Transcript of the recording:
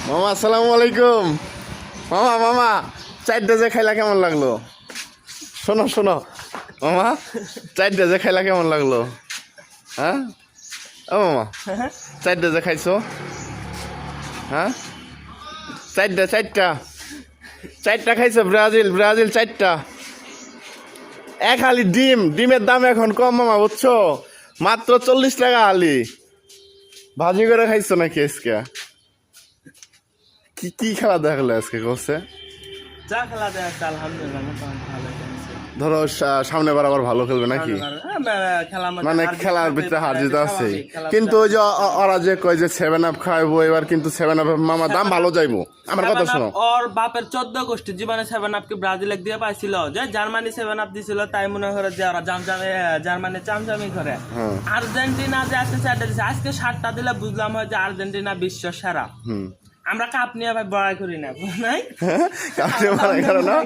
মামা আসসালামু আলাইকুম। মামা মামা চারটা যে খাইলা কেমন লাগলো? শোনো শোনো মামা, চারটা যে খাইলা কেমন লাগলো? হ্যাঁ ও মামা, চারটা যে খাইছো, হ্যাঁ চারটা চারটা চারটা খাইছো? ব্রাজিল ব্রাজিল চারটা। এক হালি ডিমের দাম এখন কম মামা, বুঝছো? মাত্র 40 টাকা হালি। ভাজি করে খাইছো নাকি আজকে? কি কি খেলা দেখলে আজকে করছে? যা খেলা দেখছে আলহামদুলিল্লাহ মোটামুটি ভালো খেলছে। ধরো সামনে বার আবার ভালো খেলবে নাকি? মানে খেলার ভিতরে হার জিত আছে, কিন্তু ওই যে ওরা যে কয় যে 7 আপ খাইবো, এবার কিন্তু 7 আপ মামা দাম ভালো যাইবো। আমার কথা শোনো, ওর বাপের 14 গোষ্ঠী জীবনে 7 আপকে ব্রাজিলে দিয়ে পাইছিল, যে জার্মানি 7 আপ দিছিল, তাই মনে করে যে ওরা জার্মানি চামচামি করে। আর্জেন্টিনা যে আজকে 4টা দিছে, আজকে 7টা দিলে বুঝলাম হয় যে আর্জেন্টিনা বিশ্ব সেরা। আমরা কাপ নিয়ে ভাই বড়াই করি না, নাই কাপ নিয়ে বড়াই করো না?